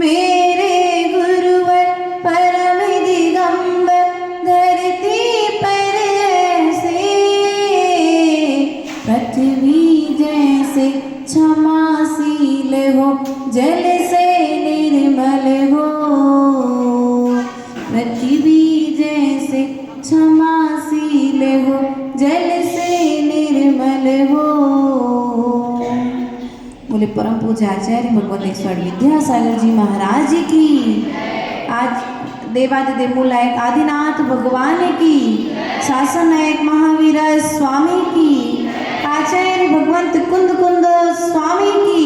मेरे गुरुवर परम दिगंबर धरती पर ऐसे, पृथ्वी जैसे क्षमाशील हो जल से निर्मल हो, पृथ्वी जैसे क्षमाशील हो जल से निर्मल हो। बोले परम पूज्य आचार्य भगवतेश्वर विद्यासागर जी महाराज की, आज देवादिदेव मूलायक आदिनाथ भगवान की, शासन नायक महावीर स्वामी की, आचार्य भगवंत कुंद कुंद स्वामी की,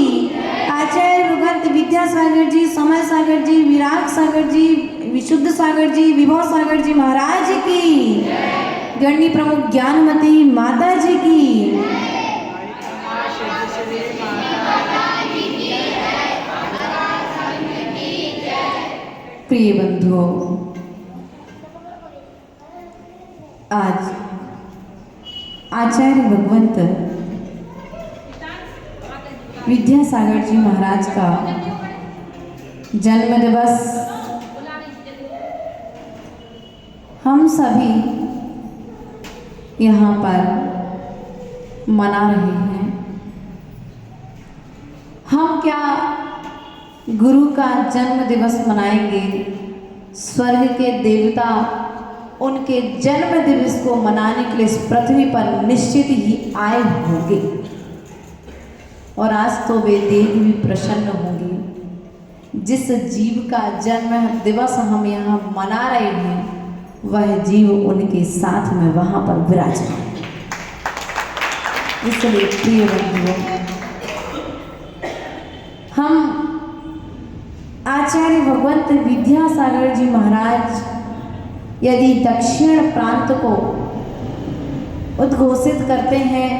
आचार्य भगवंत विद्यासागर जी, समय सागर जी, विराग सागर जी, विशुद्ध सागर जी, विभव सागर जी महाराज की, गणनी प्रमुख ज्ञानमती माता जी की। प्रिय बंधुओं, आज आचार्य भगवंत विद्यासागर जी महाराज का जन्म दिवस हम सभी यहाँ पर मना रहे हैं। हम क्या गुरु का जन्म दिवस मनाएंगे? स्वर्ग के देवता उनके जन्म दिवस को मनाने के लिए इस पृथ्वी पर निश्चित ही आए होंगे, और आज तो वे देव भी प्रसन्न होंगे। जिस जीव का जन्म दिवस हम यहाँ मना रहे हैं, वह जीव उनके साथ में वहाँ पर विराजमान है। इसलिए प्रिय बंधुओं, हम आचार्य भगवंत विद्यासागर जी महाराज यदि दक्षिण प्रांत को उद्घोषित करते हैं,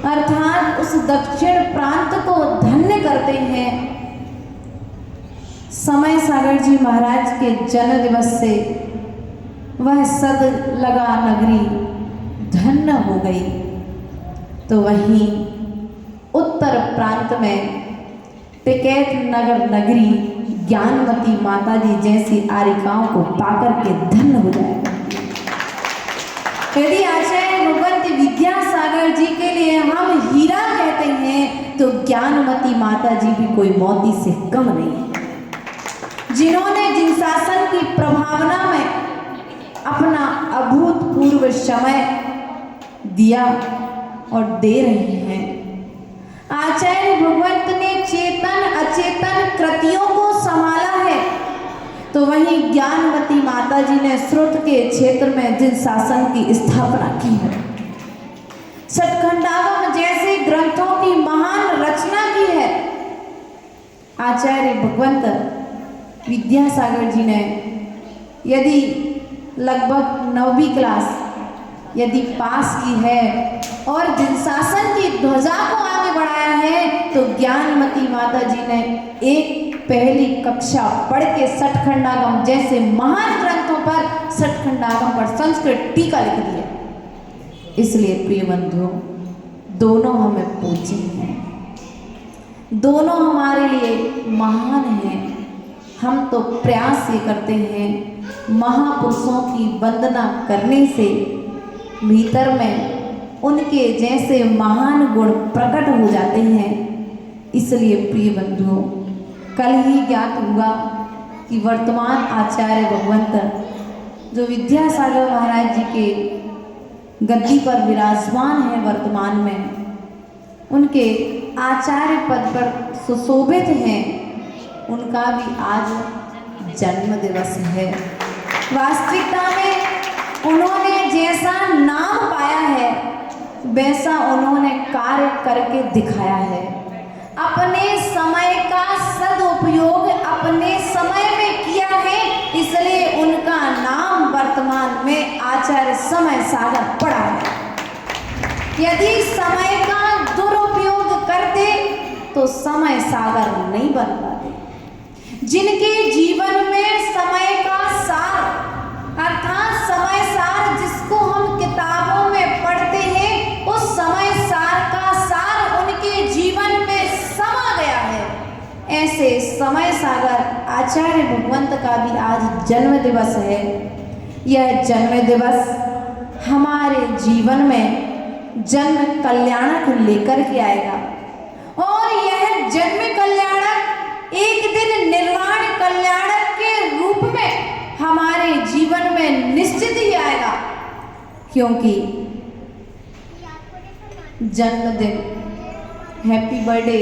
अर्थात उस दक्षिण प्रांत को धन्य करते हैं, समय सागर जी महाराज के जन्म दिवस से वह सद लगा नगरी धन्य हो गई, तो वहीं उत्तर प्रांत में टिकैत नगर नगरी ज्ञानमती माता जी जैसी आरिकाओं को पाकर के धन्य हो जाएगा। यदि आचार्य भगवंत विद्यासागर जी के लिए हम हीरा कहते हैं, तो ज्ञानमती माता जी भी कोई मोती से कम नहीं है, जिन्होंने जिन शासन की प्रभावना में अपना अभूतपूर्व समय दिया और दे रहे हैं। आचार्य भगवंत ने चेतन अचेतन कृतियों को संभाला है, तो वहीं ज्ञानवती माता जी ने श्रुत के क्षेत्र में जिन शासन की स्थापना की है, षटखंडागम जैसे ग्रंथों की महान रचना की है, आचार्य भगवंत विद्यासागर जी ने यदि लगभग 9वीं क्लास यदि पास की है और जिन शासन की ध्वजा को आगे बढ़ाया है, तो ज्ञानमती माता जी ने एक पहली कक्षा पढ़ के षटखंडागम जैसे महान ग्रंथों पर, षटखंडागम पर संस्कृत टीका लिख दिया। इसलिए प्रिय बंधुओं, दोनों हमें पूज्य हैं, दोनों हमारे लिए महान हैं। हम तो प्रयास ये करते हैं, महापुरुषों की वंदना करने से भीतर में उनके जैसे महान गुण प्रकट हो जाते हैं। इसलिए प्रिय बंधुओं, कल ही ज्ञात हुआ कि वर्तमान आचार्य भगवंत जो विद्यासागर महाराज जी के गद्दी पर विराजमान है वर्तमान में, उनके आचार्य पद पर सुशोभित हैं, उनका भी आज जन्म दिवस है। वास्तविकता में उन्होंने जैसा नाम पाया है, वैसा उन्होंने कार्य करके दिखाया है। अपने समय का सदुपयोग अपने समय में किया है, इसलिए उनका नाम वर्तमान में आचार्य समय सागर पड़ा है। यदि समय का दुरुपयोग करते तो समय सागर नहीं बन पाते। जिनके जीवन में समय का सार अर्थात समय सार जिसको हम किताबों में पढ़ते हैं, उस समय सार का सार उनके जीवन में समा गया है। ऐसे ऐसे समय सागर आचार्य भगवंत का भी आज जन्म दिवस है। यह जन्म दिवस हमारे जीवन में जन्म कल्याणक लेकर के आएगा और यह जन्म कल्याणक एक दिन निर्वाण कल्याणक के रूप में हमारे जीवन में निश्चित ही आएगा, क्योंकि जन्मदिन हैप्पी बर्थडे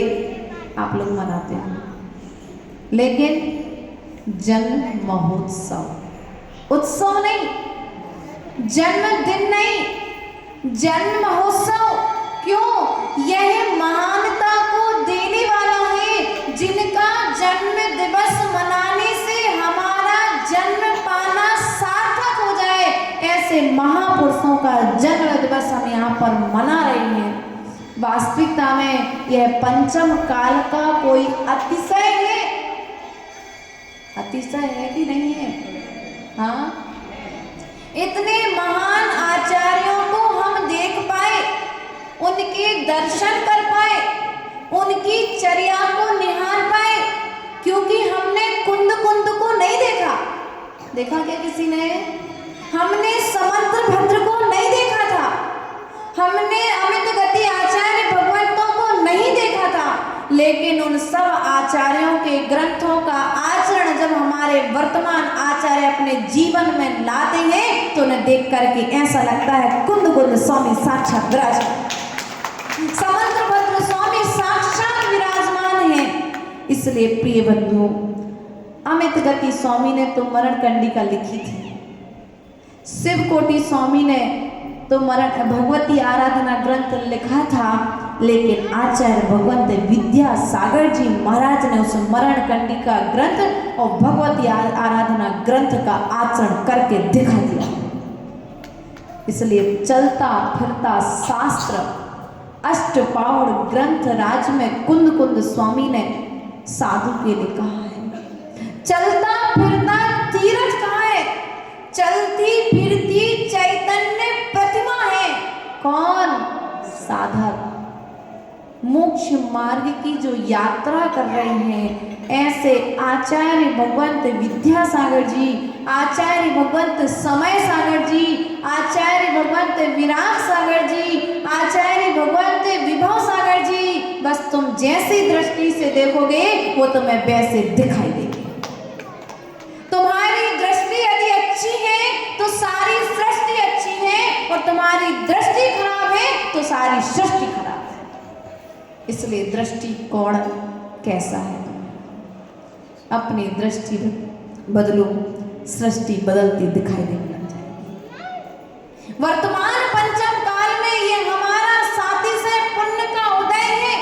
आप लोग मनाते हैं, लेकिन जन्म महोत्सव उत्सव नहीं, जन्मदिन नहीं, जन्म महोत्सव। क्यों? यह महानता को देने वाला है, जिनका जन्म दिवस मनाने से हमारा जन्म पाना सार्थक हो जाए। ऐसे महापुरुषों का जन्म दिवस हम यहाँ पर मना रहे हैं। वास्तविकता में यह पंचम काल का कोई अतिशय है, अतिशय है कि नहीं है? हाँ, इतने महान आचार्यों को हम देख पाए, उनके दर्शन कर पाए, उनकी चर्या को निहार पाए, क्योंकि हमने कुंद को नहीं देखा। देखा क्या किसी ने? हमने समंत्र भद्र को नहीं देखा था, हमने अमित गति आचार्य भगवंतों को नहीं देखा था, लेकिन उन सब आचार्यों के ग्रंथों का आचरण जब हमारे वर्तमान आचार्य अपने जीवन में लाते हैं तो उन्हें देख करके ऐसा लगता है कुंद स्वामी साक्षात विराजमान, समंत्र भद्र स्वामी साक्षात विराजमान है। इसलिए प्रिय बंधुओं, अमित गति स्वामी ने तो मरण कंडिका लिखी थी, शिवकोटि स्वामी ने तो मरण भगवती आराधना ग्रंथ लिखा था, लेकिन आचार्य भगवंत विद्यासागर जी महाराज ने उस मरण कंडिका ग्रंथ और भगवती आराधना ग्रंथ का आचरण करके दिखा दिया। इसलिए चलता फिरता शास्त्र अष्टपावड़ ग्रंथ राज में कुंद स्वामी ने साधु के लिए कहा है। चलता फिरता तीर्थ कहाँ है? चलती फिरती चैतन्य प्रतिमा है। कौन? साधक मोक्ष मार्ग की जो यात्रा कर रहे हैं, ऐसे आचार्य भगवंत विद्यासागर जी, आचार्य भगवंत समय सागर जी, आचार्य भगवंत विराग सागर जी, आचार्य भगवंत विभव सागर जी, बस तुम जैसी दृष्टि से देखोगे वो तुम्हें वैसे दिखाई देगी। तुम्हारी दृष्टि यदि अच्छी है तो सारी सृष्टि अच्छी है, और तुम्हारी दृष्टि खराब है तो सारी सृष्टि खराब है। इसलिए दृष्टिकोण कैसा है? अपनी दृष्टि बदलो, सृष्टि बदलती दिखाई देने लग जाएगी। वर्तमान पंचम काल में ये हमारा साथी से पुण्य का उदय है।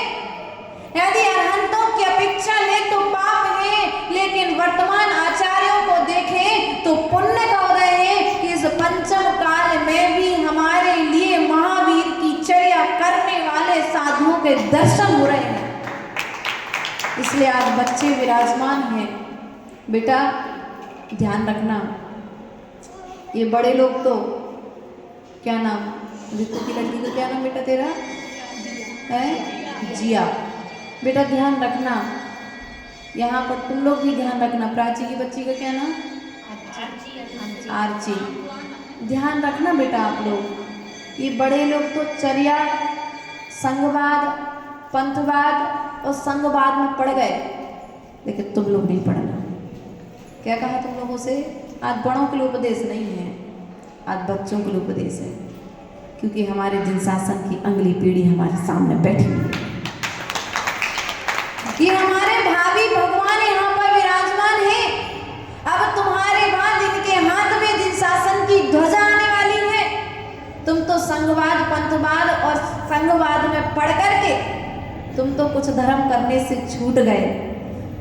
यदि अरहंतों की अपेक्षा ले तो पाप है, लेकिन वर्तमान आचार्यों को देखें तो पुण्य का उदय है कि इस पंचम काल में भी हमारे लिए महावीर की चर्या करने वाले साधुओं के दर्शन हो रहे हैं। इसलिए आज बच्चे विराजमान हैं। बेटा ध्यान रखना, ये बड़े लोग तो, क्या नाम ऋतु की लड़की का क्या नाम बेटा तेरा है? जिया। बेटा ध्यान रखना, यहाँ पर तुम लोग भी ध्यान रखना। प्राची की बच्ची का क्या नाम? आरची। ध्यान रखना बेटा आप लोग, ये बड़े लोग तो चर्या, संघवाद, पंथवाद और संघवाद में पड़ गए, लेकिन तुम लोग नहीं पढ़ना। क्या कहा तुम लोगों से? आज बड़ों के लिए उपदेश नहीं है, आज बच्चों के लिए उपदेश है, क्योंकि हमारे जिन शासन की अगली पीढ़ी हमारे सामने बैठी है। ये हमारे भावी भगवान यहाँ पर विराजमान है। अब तुम्हारे बाद इनके हाथ में जिन शासन की ध्वजा आने वाली है, तुम तो संघवाद, पंथवाद और संघवाद में पढ़ करके तुम तो कुछ धर्म करने से छूट गए।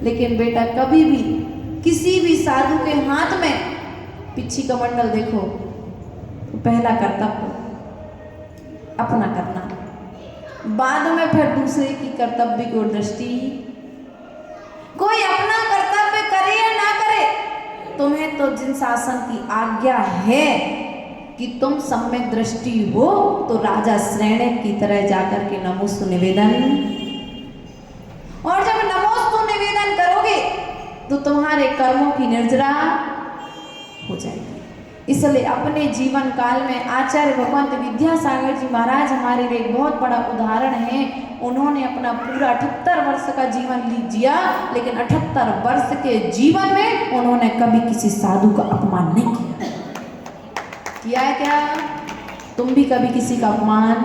लेकिन बेटा कभी भी किसी भी साधु के हाथ में पिछी कमंडल देखो तो पहला कर्तव्य अपना करना, बाद में फिर दूसरे की कर्तव्य की ओर दृष्टि। कोई अपना कर्तव्य करे या ना करे, तुम्हें तो जिन शासन की आज्ञा है कि तुम सम्यक दृष्टि हो तो राजा श्रेणे की तरह जाकर के नमोस्तु निवेदन, और जब नमोस्तु निवेदन कर तो तुम्हारे कर्मों की निर्जरा हो जाएगी। इसलिए अपने जीवन काल में आचार्य भगवंत विद्यासागर जी महाराज हमारे लिए एक बहुत बड़ा उदाहरण है। उन्होंने अपना पूरा 78 वर्ष का जीवन जिया, लेकिन 78 वर्ष के जीवन में उन्होंने कभी किसी साधु का अपमान नहीं किया है क्या? तुम भी कभी किसी का अपमान?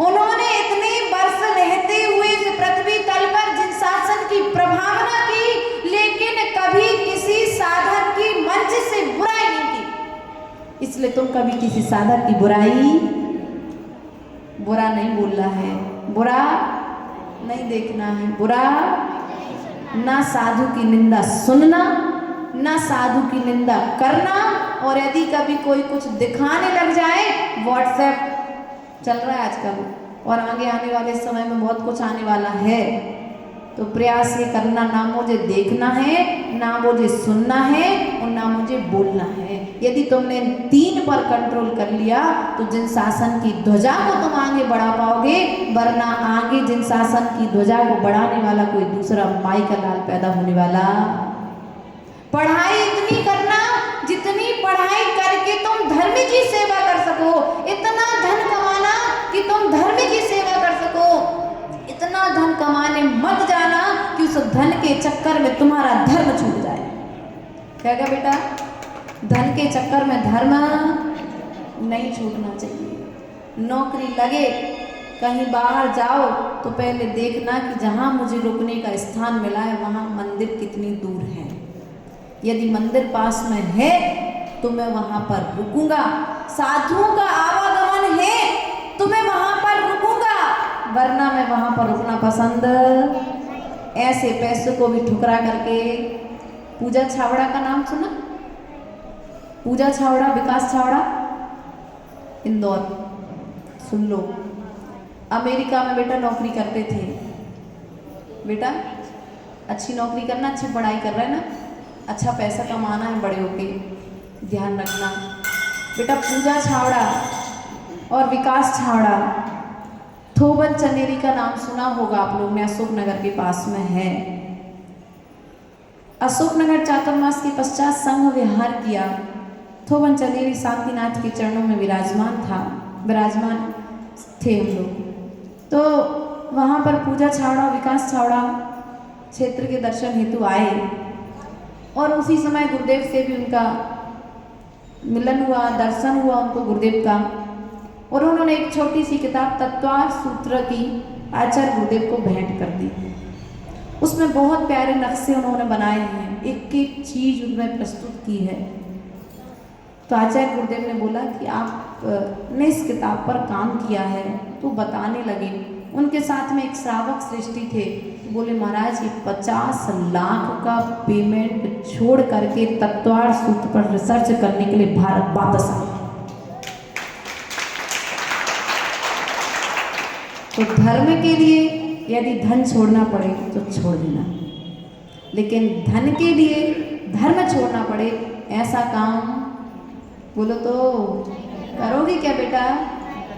उन्होंने इतने वर्ष रहते हुए इस पृथ्वी तल पर जिन शासन की प्रभावना की, लेकिन कभी किसी साधक की मंच से बुराई नहीं की। इसलिए तुम कभी किसी साधक की बुरा नहीं बोलना है, बुरा नहीं देखना है, बुरा ना साधु की निंदा सुनना, ना साधु की निंदा करना। और यदि कभी कोई कुछ दिखाने लग जाए, व्हाट्सएप चल रहा है आजकल और आगे आने वाले समय में बहुत कुछ आने वाला है, तो प्रयास ये करना, ना मुझे देखना है, ना मुझे सुनना है और ना मुझे बोलना है। यदि तुमने 3 पर कंट्रोल कर लिया तो जिन शासन की ध्वजा को तुम आगे बढ़ा पाओगे, वरना आगे जिन शासन की ध्वजा को बढ़ाने वाला कोई दूसरा माई का लाल पैदा होने वाला। पढ़ाई इतनी करना जितनी पढ़ाई करके तुम धर्म की सेवा कर सको, इतना धन कमाना कि तुम धर्म की सेवा कर सको। इतना धन कमाने मत जाना कि उस धन के चक्कर में तुम्हारा धर्म छूट जाए। क्या बेटा? धन के चक्कर में धर्म नहीं छूटना चाहिए। नौकरी लगे, कहीं बाहर जाओ तो पहले देखना कि जहाँ मुझे रुकने का स्थान मिला है वहाँ मंदिर कितनी दूर है। यदि मंदिर पास में है तो मैं वहाँ पर रुकूंगा। साधुओं का आवागमन है तो मैं वहाँ पर रुकूंगा, वरना मैं वहाँ पर रुकना पसंद। ऐसे पैसों को भी ठुकरा करके। पूजा छावड़ा का नाम सुना? पूजा छावड़ा, विकास छावड़ा, इंदौर, सुन लो। अमेरिका में बेटा नौकरी करते थे। बेटा अच्छी नौकरी करना, अच्छी पढ़ाई कर रहा है ना, अच्छा पैसा कमाना है बड़े होके, ध्यान रखना। बेटा पूजा छावड़ा और विकास छावड़ा, थोबन चनेरी का नाम सुना होगा आप लोग ने, अशोकनगर के पास में है। अशोकनगर चातुर्मास के पश्चात संघ विहार किया। थोबन चनेरी शांतिनाथ के चरणों में विराजमान थे हम लोग। तो वहाँ पर पूजा छावड़ा, विकास छावड़ा क्षेत्र के दर्शन हेतु आए और उसी समय गुरुदेव से भी उनका मिलन हुआ, दर्शन हुआ उनको गुरुदेव का। और उन्होंने एक छोटी सी किताब तत्वार सूत्र की आचार्य गुरुदेव को भेंट कर दी। उसमें बहुत प्यारे नक्शे उन्होंने बनाए हैं, एक एक चीज उनमें प्रस्तुत की है। तो आचार्य गुरुदेव ने बोला कि आपने इस किताब पर काम किया है, तो बताने लगे। उनके साथ में एक श्रावक सृष्टि थे, बोले महाराज ये 50 लाख का पेमेंट छोड़ करके तत्वार सूत्र पर रिसर्च करने के लिए भारत वापस आए। तो धर्म के लिए यदि धन छोड़ना पड़े तो छोड़ देना, लेकिन धन के लिए धर्म छोड़ना पड़े ऐसा काम बोलो तो करोगे क्या बेटा?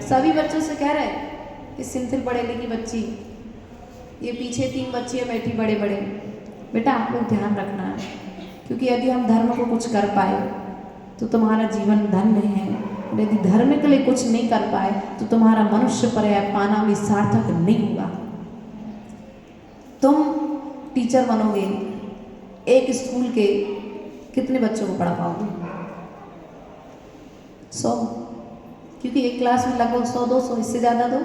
सभी बच्चों से कह रहे कि सिंथिल पढ़े लिखी बच्ची, ये पीछे 3 बच्चियाँ बैठी बड़े बड़े, बेटा आप लोग ध्यान रखना है, क्योंकि यदि हम धर्म को कुछ कर पाए तो तुम्हारा जीवन धन्य है। यदि धर्म के लिए कुछ नहीं कर पाए तो तुम्हारा मनुष्य पर्याय पाना भी सार्थक नहीं होगा। तुम टीचर बनोगे, एक स्कूल के कितने बच्चों को पढ़ा पाओगे? 100, क्योंकि एक क्लास में लगभग 100-200, इससे ज़्यादा तो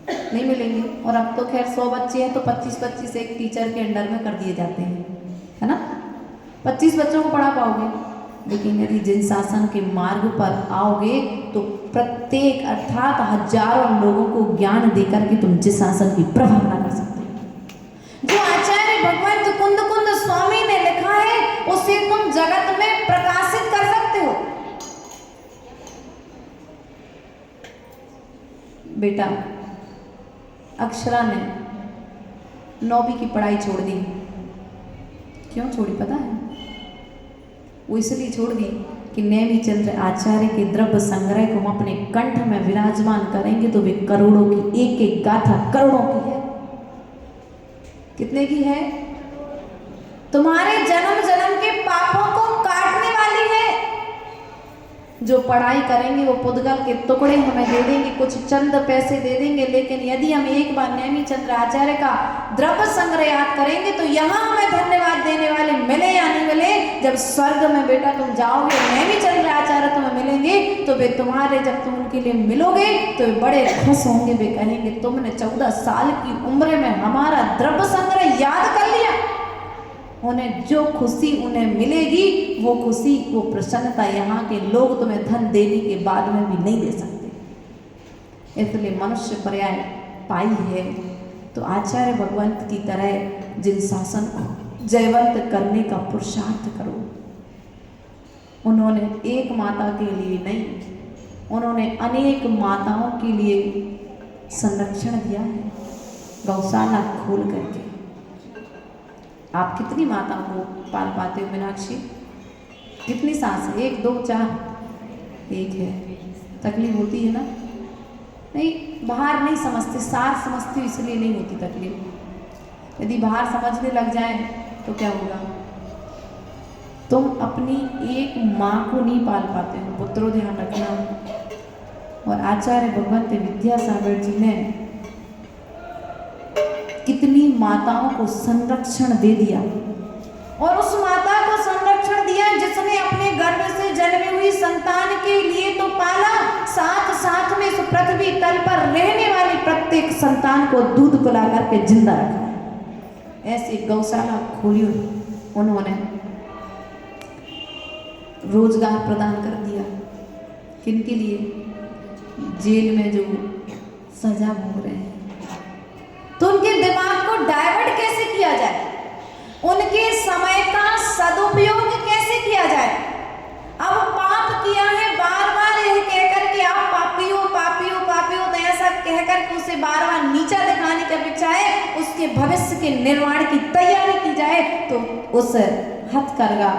नहीं मिलेंगे। और अब तो खैर 100 बच्चे हैं तो 25-25 एक टीचर के अंडर में कर दिए जाते हैं, है ना? 25 बच्चों को पढ़ा पाओगे। लेकिन यदि जिन शासन के मार्ग पर आओगे तो प्रत्येक अर्थात हजारों लोगों को ज्ञान देकर के तुम जिस शासन की प्रभावना कर सकते हो। जो आचार्य भगवंत कुंद कुंद स्वामी ने लिखा है उसे तुम जगत में प्रकाशित कर सकते हो। बेटा अक्षरा ने 9वीं की पढ़ाई छोड़ दी। क्यों छोड़ी पता है? वो इसलिए छोड़ दी कि नेमिचंद्र आचार्य के द्रव्य संग्रह को हम अपने कंठ में विराजमान करेंगे तो वे करोड़ों की एक एक गाथा करोड़ों की है। कितने की है? तुम्हारे जन्म जन्म के पापों को काटने वाली है। जो पढ़ाई करेंगे वो पुद्गल के टुकड़े हमें दे देंगे, कुछ चंद पैसे दे देंगे, लेकिन यदि हम एक बार नैमी चंद्र आचार्य का द्रव्य संग्रह याद करेंगे तो यहाँ हमें धन्यवाद देने वाले मिले या नहीं मिले, जब स्वर्ग में बेटा तुम जाओगे नैमी चंद्र आचार्य तुम्हें मिलेंगे तो वे तुम्हारे, जब तुम उनके लिए मिलोगे तो वे बड़े खुश होंगे। वे कहेंगे तुमने 14 साल की उम्र में हमारा द्रव्य संग्रह याद कर लिया। उन्हें जो खुशी उन्हें मिलेगी वो खुशी, वो प्रसन्नता यहाँ के लोग तुम्हें धन देने के बाद में भी नहीं दे सकते। इसलिए मनुष्य पर्याय पाई है तो आचार्य भगवंत की तरह जिन शासन को जयवंत करने का पुरुषार्थ करो। उन्होंने एक माता के लिए नहीं, उन्होंने अनेक माताओं के लिए संरक्षण दिया है गौशाला खोल करके। आप कितनी माताओं को पाल पाते हो मीनाक्षी? कितनी सांस है? 1 2 4? एक है। तकलीफ होती है ना? नहीं, बाहर नहीं समझते, सार समझती हो इसलिए नहीं होती तकलीफ। यदि बाहर समझने लग जाए तो क्या होगा? तुम अपनी एक माँ को नहीं पाल पाते हो, पुत्रों ध्यान रखना। और आचार्य भगवंत विद्यासागर जी ने कितनी माताओं को संरक्षण दे दिया, और उस माता को संरक्षण दिया जिसने अपने गर्भ से जन्मी हुई संतान के लिए तो पाला, साथ साथ में इस पृथ्वी तल पर रहने वाली प्रत्येक संतान को दूध पिला करके जिंदा रखा। ऐसी गौशाला खोली उन्होंने, रोजगार प्रदान कर दिया। किनके लिए? जेल में जो सजा भोग रहे हैं, तो उनके दिमाग को डाइवर्ट कैसे किया जाए, उनके समय का सदुपयोग कैसे किया जाए। अब पाप किया है, बार बार यह कहकर के आप पापी हो पापी हो पापी हो, तो ऐसा कहकर के उसे बार बार नीचा दिखाने की अपेक्षा है उसके भविष्य के निर्माण की तैयारी की जाए। तो उस हथकरघा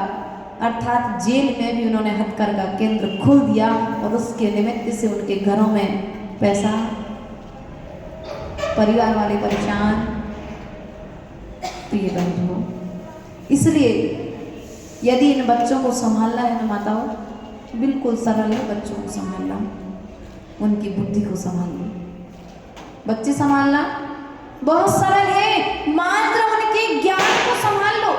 अर्थात जेल में भी उन्होंने हथकरघा केंद्र खोल दिया, और उसके निमित्त से उनके घरों में पैसा, परिवार वाले परेशान। प्रिय बंधुओं, इसलिए यदि इन बच्चों को संभालना है ना माताओं, बिल्कुल सरल है बच्चों को संभालना, उनकी बुद्धि को संभालना। बच्चे संभालना बहुत सरल है, मात्र उनके ज्ञान को संभाल लो।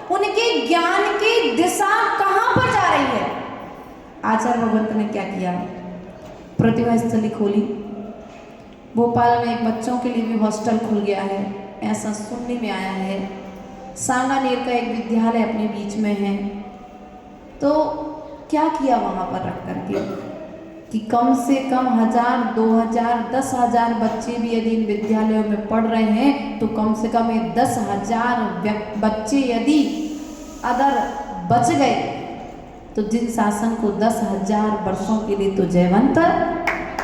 उनके ज्ञान की दिशा कहाँ पर जा रही है? आचार्य भगवंत ने क्या किया? प्रतिभा स्थली खोली। भोपाल में एक बच्चों के लिए भी हॉस्टल खुल गया है, ऐसा सुनने में आया है। सांगानेर का एक विद्यालय अपने बीच में है। तो क्या किया वहाँ पर रख करके कि कम से कम 1000, 2000, 10,000 बच्चे भी यदि इन विद्यालयों में पढ़ रहे हैं तो कम से कम ये 10,000 बच्चे यदि अगर बच गए तो जिन शासन को 10,000 वर्षों के लिए तो जयवंत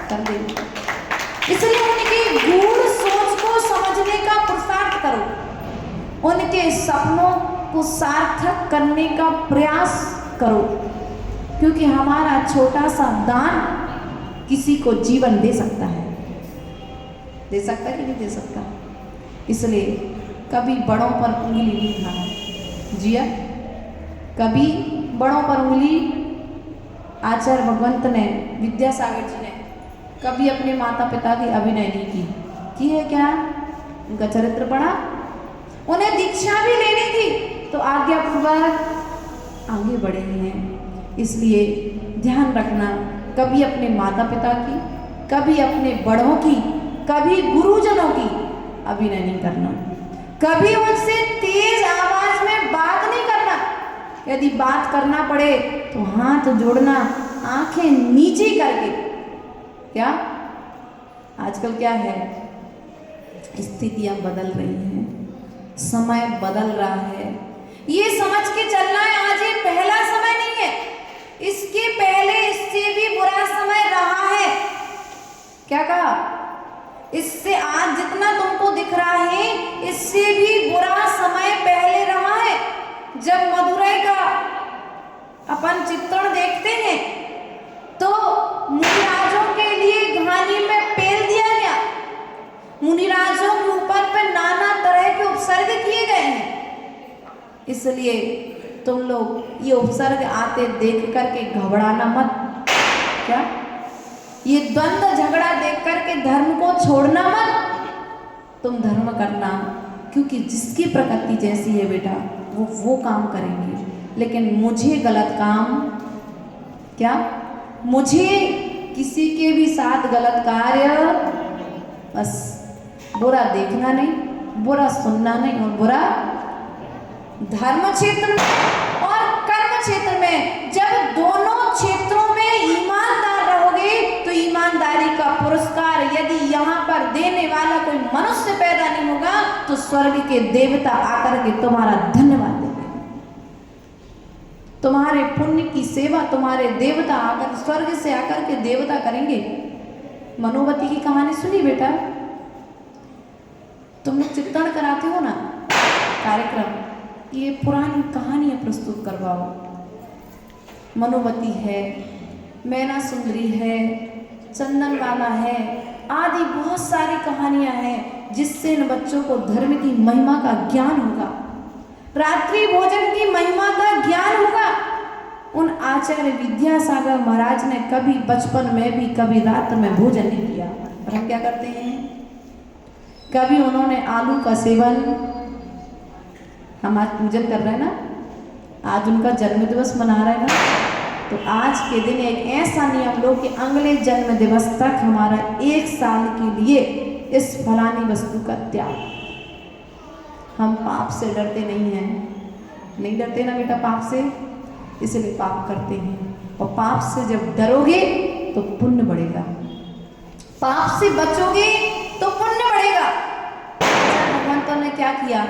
कर देंगे। इसलिए उनकी गूढ़ सोच को समझने का पुरुषार्थ करो, उनके सपनों को सार्थक करने का प्रयास करो, क्योंकि हमारा छोटा सा दान किसी को जीवन दे सकता है। दे सकता है कि नहीं दे सकता? इसलिए कभी बड़ों पर उंगली नहीं उठाना। जिया, कभी बड़ों पर उंगली आचार्य भगवंत ने, विद्यासागर जी ने कभी अपने माता पिता की अभिनय नहीं की है क्या? उनका चरित्र पढ़ा, उन्हें दीक्षा भी लेनी थी तो आज्ञापूर्वक आगे बढ़े हैं। इसलिए ध्यान रखना, कभी अपने माता पिता की, कभी अपने बड़ों की, कभी गुरुजनों की अभिनय नहीं करना, कभी उनसे तेज आवाज में बात नहीं करना। यदि बात करना पड़े तो हाथ जोड़ना, आंखें नीचे करके। क्या आजकल क्या है, स्थितियां बदल रही हैं, समय बदल रहा है, ये समझ के चलना है आज ये पहला समय नहीं है, इसके पहले इससे भी बुरा समय रहा है। क्या कहा? इससे आज जितना तुमको दिख रहा है इससे भी बुरा समय पहले रहा है। जब मदुरै का अपन चित्रण देखते हैं तो मुनिराजों के लिए घानी में पेल दिया गया, मुनिराजों के ऊपर पे नाना तरह के उपसर्ग किए गए हैं। इसलिए तुम लोग ये उपसर्ग आते देख करके घबराना मत। क्या ये द्वंद्व झगड़ा देख करके धर्म को छोड़ना मत, तुम धर्म करना, क्योंकि जिसकी प्रकृति जैसी है बेटा वो काम करेंगे। लेकिन मुझे गलत काम, क्या मुझे किसी के भी साथ गलत कार्य, बस बुरा देखना नहीं, बुरा सुनना नहीं, और बुरा धर्म क्षेत्र में और कर्म क्षेत्र में, जब दोनों क्षेत्रों में ईमानदार रहोगे तो ईमानदारी का पुरस्कार यदि यहाँ पर देने वाला कोई मनुष्य पैदा नहीं होगा तो स्वर्ग के देवता आकर के तुम्हारा धन्यवाद देंगे। तुम्हारे पुण्य की सेवा तुम्हारे देवता आकर, स्वर्ग से आकर के देवता करेंगे। मनोवती की कहानी सुनी बेटा? तुम लोग चित्रण कराते हो ना कार्यक्रम, ये पुरानी कहानियां प्रस्तुत करवाओ। मनोवती है, मैना सुंदरी है, चंदनबाला है, आदि बहुत सारी कहानियां हैं जिससे इन बच्चों को धर्म की महिमा का ज्ञान होगा, रात्रि भोजन की महिमा का ज्ञान होगा। उन आचार्य विद्यासागर महाराज ने कभी बचपन में भी कभी रात में भोजन नहीं किया, और हम क्या करते हैं? कभी उन्होंने आलू का सेवन, हम आज पूजन कर रहे हैं ना, आज उनका जन्म दिवस मना रहे हैं ना, तो आज के दिन एक ऐसा नियम लो कि अगले जन्म दिवस तक हमारा 1 साल के लिए इस फलानी वस्तु का त्याग। हम पाप से डरते नहीं हैं, नहीं डरते ना बेटा पाप से, इसलिए पाप करते हैं। और पाप से जब डरोगे तो पुण्य बढ़ेगा, पाप से बचोगे तो पुण्य बढ़ेगा। भगवंतों ने क्या किया?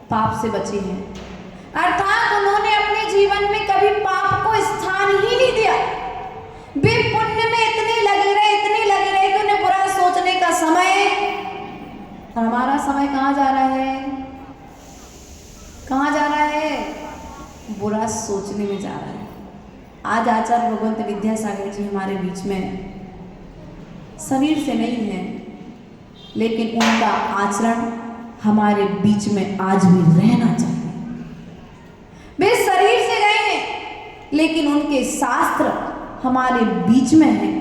पाप से बचे हैं, अर्थात उन्होंने अपने जीवन में कभी पाप को स्थान ही नहीं दिया। वे पुण्य में इतने लगे रहे कि उन्हें बुरा सोचने का समय, और हमारा समय कहाँ जा रहा है? कहाँ जा रहा है? बुरा सोचने में जा रहा है। आज आचार्य भगवंत विद्यासागर जी हमारे बीच में शरीर से नहीं है, लेकिन उनका आचरण हमारे बीच में आज भी रहना चाहिए। वे शरीर से गए हैं लेकिन उनके शास्त्र हमारे बीच में हैं,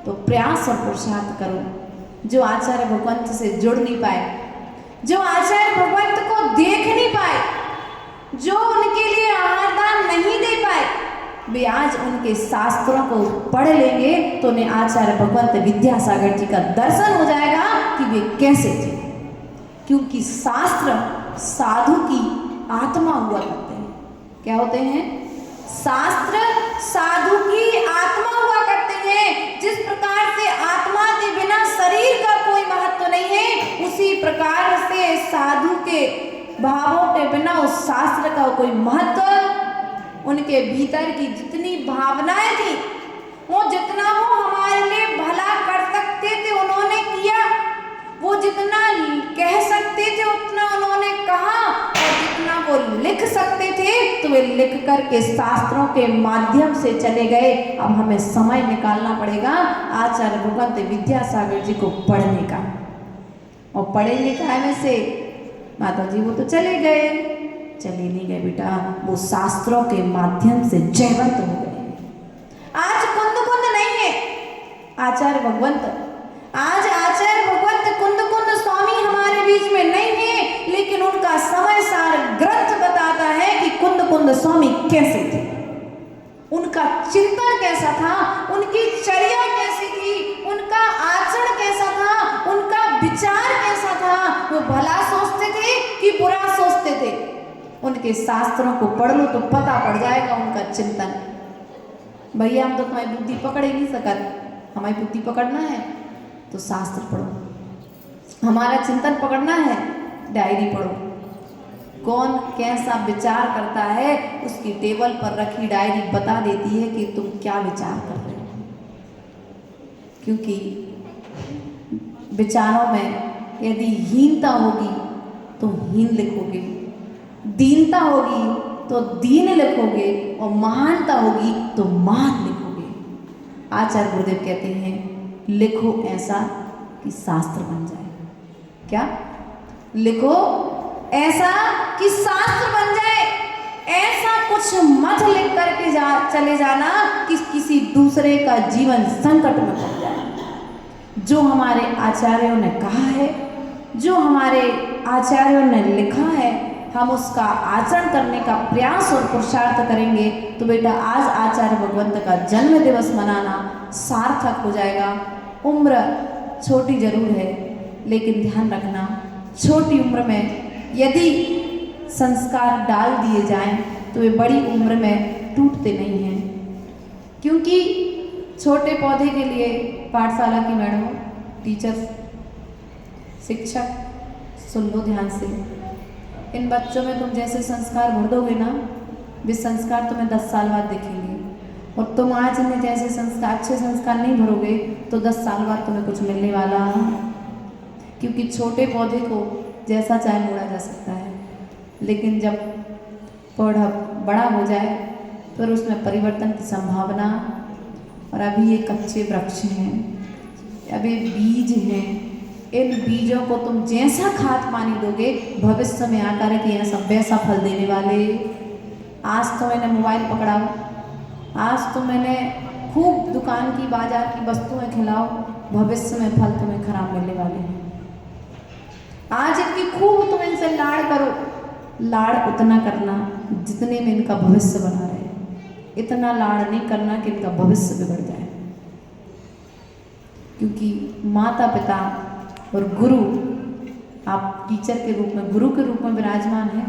तो प्रयास और पुरुषार्थ करो। जो आचार्य भगवंत से जुड़ नहीं पाए, जो आचार्य भगवंत को देख नहीं पाए, जो उनके लिए आहारदान नहीं दे पाए, वे आज उनके शास्त्रों को पढ़ लेंगे तो उन्हें आचार्य भगवंत विद्यासागर जी का दर्शन हो जाएगा कि वे कैसे थे। क्योंकि शास्त्र साधु की आत्मा हुआ करते हैं। क्या होते हैं? शास्त्र साधु की आत्मा हुआ करते हैं। जिस प्रकार से आत्मा के बिना शरीर का कोई महत्व नहीं है, उसी प्रकार से साधु के भावों के बिना उस शास्त्र का कोई महत्व, उनके भीतर की जितनी भावनाएं थी, वो जितना वो हमारे लिए भला कर सकते थे उन्होंने किया, वो जितना कह सकते थे उतना उन्होंने कहा, और जितना वो लिख सकते थे तो वे लिख करके शास्त्रों के माध्यम से चले गए। अब हमें समय निकालना पड़ेगा आचार्य भगवंत विद्यासागर जी को पढ़ने का। और पढ़ेंगे क्या में से? माता जी वो तो चले गए, चले नहीं गए बेटा, वो शास्त्रों के माध्यम से जयवंत हो गए। आज कुंद कुंद नहीं है आचार्य भगवंत, आज आचार्य भगवंत कुंद कुंद स्वामी हमारे बीच में नहीं है, लेकिन उनका समय सार ग्रंथ बताता है कि कुंद कुंद स्वामी कैसे थे, उनका चिंतन कैसा था, उनकी चर्या कैसी थी, उनका आचरण कैसा था, उनका विचार कैसा था, वो भला सोचते थे कि बुरा सोचते थे। उनके शास्त्रों को पढ़ लो तो पता पड़ जाएगा उनका चिंतन। भैया हम तो तुम्हारी बुद्धि पकड़ ही नहीं सकते, हमारी बुद्धि पकड़ना है तो शास्त्र पढ़ो, हमारा चिंतन पकड़ना है डायरी पढ़ो। कौन कैसा विचार करता है उसकी टेबल पर रखी डायरी बता देती है कि तुम क्या विचार कर रहे हो। क्योंकि विचारों में यदि हीनता होगी तो हीन लिखोगे, दीनता होगी तो दीन लिखोगे, और महानता होगी तो महान लिखोगे। आचार्य गुरुदेव कहते हैं लिखो ऐसा कि शास्त्र बन जाए। क्या लिखो? ऐसा कि शास्त्र बन जाए। कुछ मत लिख करके चले जाना कि किसी दूसरे का जीवन संकट में पड़ जाए। जो हमारे आचार्यों ने कहा है, जो हमारे आचार्यों ने लिखा है, हम उसका आचरण करने का प्रयास और पुरुषार्थ करेंगे तो बेटा आज आचार्य भगवंत का जन्म दिवस मनाना सार्थक हो जाएगा। उम्र छोटी जरूर है, लेकिन ध्यान रखना छोटी उम्र में यदि संस्कार डाल दिए जाएं तो वे बड़ी उम्र में टूटते नहीं हैं। क्योंकि छोटे पौधे के लिए पाठशाला की मैडम, टीचर, शिक्षक, सुन लो ध्यान से, इन बच्चों में तुम जैसे संस्कार भर दोगे ना, वे संस्कार तुम्हें 10 साल बाद दिखेंगे। और तुम आज इन्हें जैसे संस्कार, अच्छे संस्कार नहीं भरोगे तो 10 साल बाद तुम्हें कुछ मिलने वाला। क्योंकि छोटे पौधे को जैसा चाहे मोड़ा जा सकता है, लेकिन जब पौधा बड़ा हो जाए फिर उसमें परिवर्तन की संभावना। और अभी ये कच्चे वृक्ष हैं, अभी बीज हैं, इन बीजों को तुम जैसा खाद पानी दोगे भविष्य में आकर के ऐसा वैसा फल देने वाले। आज तो मैंने मोबाइल पकड़ाओ, आज तो मैंने खूब दुकान की बाजार की वस्तुएं खिलाओ, भविष्य में फल तुम्हें खराब मिलने वाले हैं। आज इनकी खूब तुम इनसे लाड़ करो, लाड़ उतना करना जितने में इनका भविष्य बना रहे, इतना लाड़ नहीं करना कि इनका भविष्य बिगड़ जाए। क्योंकि माता पिता और गुरु, आप टीचर के रूप में, गुरु के रूप में विराजमान है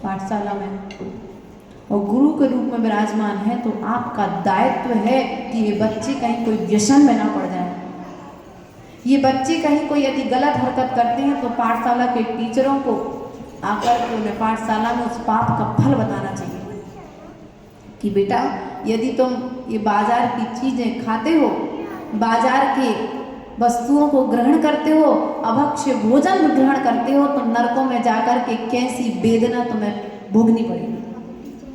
पाठशाला में, और गुरु के रूप में विराजमान है तो आपका दायित्व है कि ये बच्चे कहीं कोई व्यसन में ना पड़ जाए। ये बच्चे कहीं कोई यदि गलत हरकत करते हैं तो पाठशाला के टीचरों को आकर के उन्हें पाठशाला में उस पाप का फल बताना चाहिए कि बेटा यदि तुम ये बाजार की चीज़ें खाते हो, बाजार के वस्तुओं को ग्रहण करते हो, अभक्ष्य भोजन ग्रहण करते हो, तो नरकों में जाकर के कैसी वेदना तुम्हें भोगनी पड़ेगी।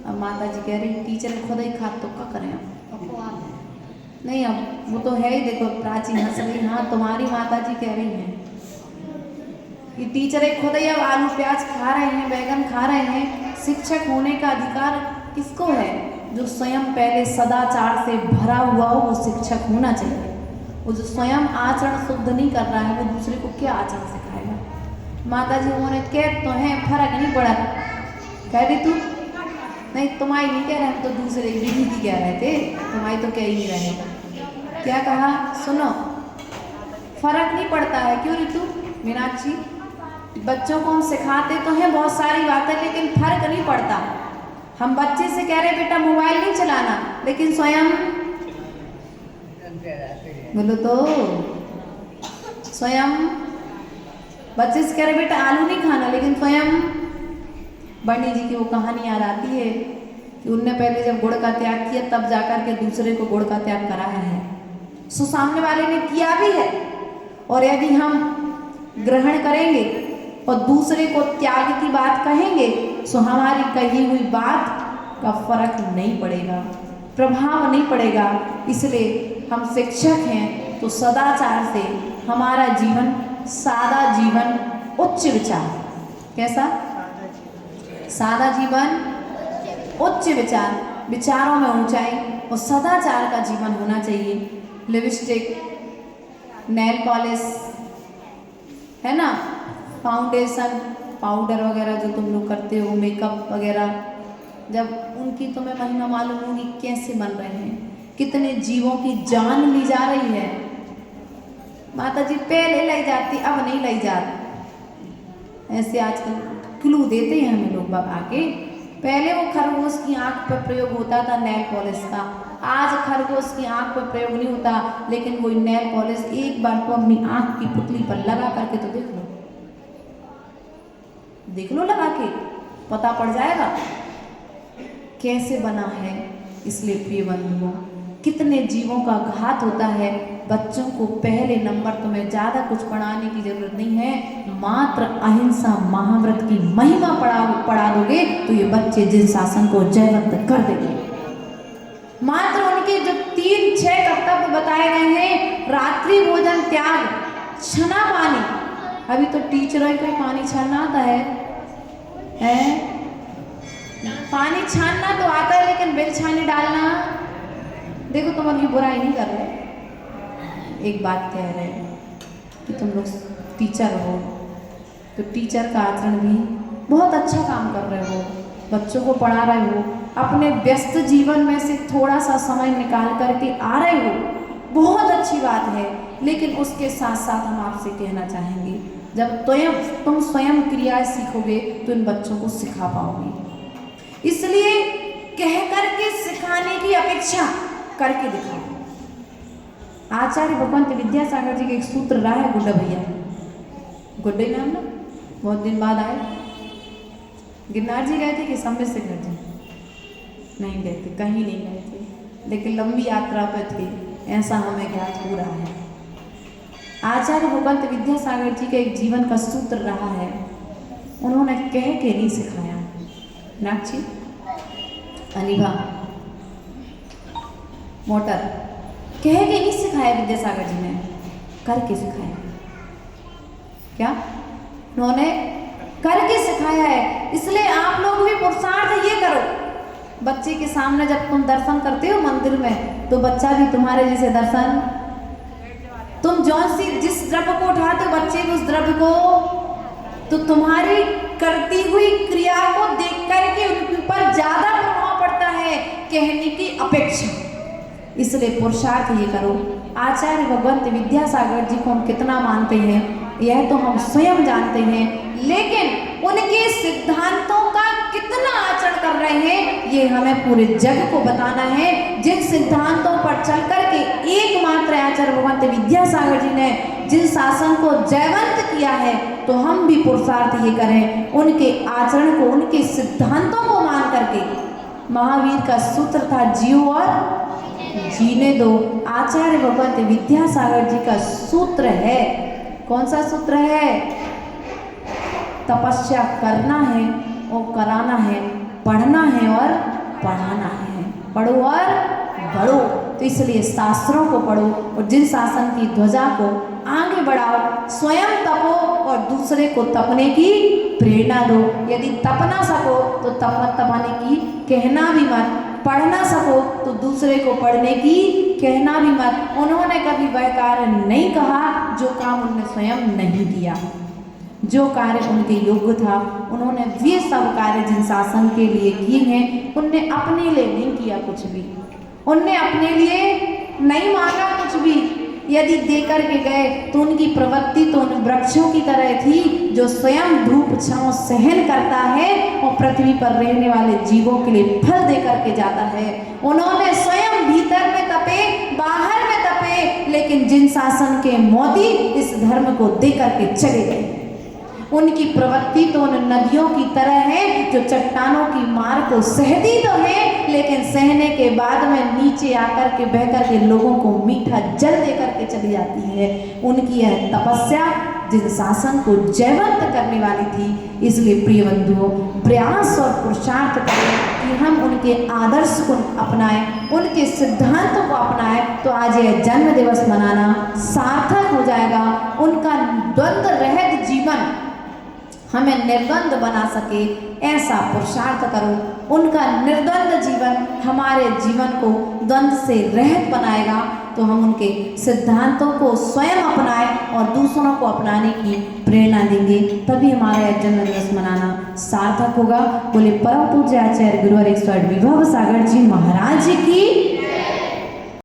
अब माता जी कह रही टीचर खुद ही खा तो क्या करें अब नहीं, अब वो तो है ही। देखो प्राची हंस रही, हाँ तुम्हारी माता जी कह रही हैं कि टीचर खुद ही अब आलू प्याज खा रहे हैं, बैगन खा रहे हैं। शिक्षक होने का अधिकार किसको है? जो स्वयं पहले सदाचार से भरा हुआ हो वो शिक्षक होना चाहिए। वो जो स्वयं आचरण शुद्ध नहीं कर रहा है वो दूसरे को क्या आचरण सिखाएगा? माता जी उन्होंने कह तो है, फर्क नहीं पड़ा। कह रही तू नहीं, तुम्हारी नहीं कह रहे, हम तो दूसरे विधि की कह रहे थे, तुम्हारी तो कह ही रहे। क्या कहा सुनो, फर्क नहीं पड़ता है। क्यों ऋतु, मीनाक्षी, बच्चों को हम सिखाते तो हैं बहुत सारी बातें, लेकिन फर्क नहीं पड़ता। हम बच्चे से कह रहे बेटा मोबाइल नहीं चलाना, लेकिन स्वयं बोलो तो स्वयं बच्चे से कह रहे बेटा आलू नहीं खाना, लेकिन स्वयं बंडी जी की वो कहानी याद आती है कि उनने पहले जब गुड़ का त्याग किया तब जाकर के दूसरे को गुड़ का त्याग कराया है। सो सामने वाले ने किया भी है, और यदि हम ग्रहण करेंगे और दूसरे को त्याग की बात कहेंगे सो हमारी कही हुई बात का फर्क नहीं पड़ेगा, प्रभाव नहीं पड़ेगा। इसलिए हम शिक्षक हैं तो सदाचार से हमारा जीवन, सादा जीवन, उच्च विचार, कैसा सादा जीवन, उच्च विचार, विचारों में ऊंचाई और सदाचार का जीवन होना चाहिए। लिपस्टिक, नेल पॉलिश है ना, फाउंडेशन, पाउडर वगैरह जो तुम लोग करते हो, मेकअप वगैरह, जब उनकी तुम्हें महिमा मालूम होगी कैसे बन रहे हैं, कितने जीवों की जान ली जा रही है। माता जी पहले लाई जाती, अब नहीं लाई जाती। ऐसे आजकल क्लू देते हैं हमें लोग बाबा आके। पहले वो खरगोश की आंख पर प्रयोग होता था नेल पॉलिश का, आज खरगोश की आंख पर प्रयोग नहीं होता, लेकिन वो नेल पॉलिश एक बार तो अपनी आंख की पुतली पर लगा करके तो देख लो लगा के, पता पड़ जाएगा कैसे बना है। इसलिए प्रिय बंधुओं, कितने जीवों का घात होता है। बच्चों को पहले नंबर तुम्हें ज़्यादा कुछ पढ़ाने की जरूरत नहीं है, मात्र अहिंसा महाव्रत की महिमा पढ़ा दोगे तो ये बच्चे जिन शासन को जयवंत कर देंगे। मात्र उनके जो 3-6 कर्तव्य बताए गए हैं, रात्रि भोजन त्याग, छना पानी। अभी तो टीचरों को पानी छानना आता है? पानी छानना तो आता है, लेकिन बेल छानी डालना, देखो तुम उनकी बुराई नहीं कर रहे, एक बात कह रहे कि तुम लोग टीचर हो तो टीचर का आचरण भी बहुत अच्छा काम कर रहे हो, बच्चों को पढ़ा रहे हो, अपने व्यस्त जीवन में से थोड़ा सा समय निकाल करके आ रहे हो, बहुत अच्छी बात है। लेकिन उसके साथ साथ हम आपसे कहना चाहेंगे, जब तुम स्वयं क्रियाएं सीखोगे तो इन बच्चों को सिखा पाओगे। इसलिए कह करके सिखाने की अपेक्षा करके दिखाओ। आचार्य भगवंत विद्यासागर जी के एक सूत्र रहा है, गुड्डा भैया, गुड्डे नाम ना, बहुत दिन बाद आए। गिरनार जी गए थे कि सम्मित से घर जी? नहीं गए थे, कहीं नहीं गए थे, लेकिन लंबी यात्रा पर थे, ऐसा हमें ज्ञात हो रहा है। आचार्य भगवंत विद्यासागर जी का एक जीवन का सूत्र रहा है, उन्होंने कह के नहीं सिखाया। मीनाक्षी, अनिभा, मोटर, कह के नहीं सिखाया विद्यासागर जी ने, करके सिखाया। क्या? उन्होंने करके सिखाया है। इसलिए आप लोग भी पुरुषार्थ ये करो, बच्चे के सामने जब तुम दर्शन करते हो मंदिर में, तो बच्चा भी तुम्हारे जैसे दर्शन, तुम जौन सी जिस द्रव्य को उठाते हो बच्चे भी उस द्रव्य को, तो तुम्हारी करती हुई क्रिया को देख करके उनके ऊपर ज्यादा प्रभाव पड़ता है कहने की अपेक्षा। इसलिए पुरुषार्थ ये करो। आचार्य भगवंत विद्यासागर जी को हम कितना मानते हैं यह तो हम स्वयं जानते हैं, लेकिन उनके सिद्धांतों का कितना आचरण कर रहे हैं ये हमें पूरे जग को बताना है। जिन सिद्धांतों पर चल करके एकमात्र आचार्य भगवंत विद्यासागर जी ने जिन शासन को जयवंत किया है, तो हम भी पुरुषार्थ ये करें उनके आचरण को, उनके सिद्धांतों को मान करके। महावीर का सूत्र था, जियो और जीने दो। आचार्य भगवंत विद्यासागर जी का सूत्र है, कौन सा सूत्र है? तपस्या करना है और कराना है, पढ़ना है और पढ़ाना है, पढ़ो और बढ़ो। तो इसलिए शास्त्रों को पढ़ो और जिन शासन की ध्वजा को आगे बढ़ाओ, स्वयं तपो और दूसरे को तपने की प्रेरणा दो। यदि तप ना सको तो तप मत तपाने की कहना भी मत, पढ़ ना सको तो दूसरे को पढ़ने की कहना भी मत। उन्होंने कभी वह कार्य नहीं कहा जो काम उन्होंने स्वयं नहीं किया। जो कार्य उनके योग्य था उन्होंने वे सब कार्य जिन शासन के लिए किए हैं, उनने अपने लिए नहीं किया कुछ भी, उनने अपने लिए नहीं मांगा कुछ भी। यदि देकर के गए तो उनकी प्रवृत्ति तो उन वृक्षों की तरह थी जो स्वयं धूप छांव सहन करता है और पृथ्वी पर रहने वाले जीवों के लिए फल दे करके जाता है। उन्होंने स्वयं भीतर में तपे, बाहर में तपे, लेकिन जिन शासन के मोती इस धर्म को दे करके चले गए। उनकी प्रवृत्ति तो उन नदियों की तरह है जो चट्टानों की मार को सहती तो है, लेकिन सहने के बाद में नीचे आकर के बह कर के लोगों को मीठा जल दे करके चली जाती है। उनकी यह तपस्या जिन शासन को जयवंत करने वाली थी। इसलिए प्रिय बंधुओं, प्रयास और पुरुषार्थ करें कि हम उनके आदर्श को अपनाएं, उनके सिद्धांतों को अपनाएं, तो आज यह जन्म दिवस मनाना सार्थक हो जाएगा। उनका द्वंद्व रहित जीवन हमें निर्द्वंद बना सके, ऐसा पुरुषार्थ करो। उनका निर्द्वंद जीवन हमारे जीवन को द्वंद्व से रहित बनाएगा, तो हम उनके सिद्धांतों को स्वयं अपनाएं और दूसरों को अपनाने की प्रेरणा देंगे, तभी हमारा यह जन्म दिवस मनाना सार्थक होगा। बोले परम पूज्य आचार्य गुरुवर 108 विभव सागर जी महाराज जी की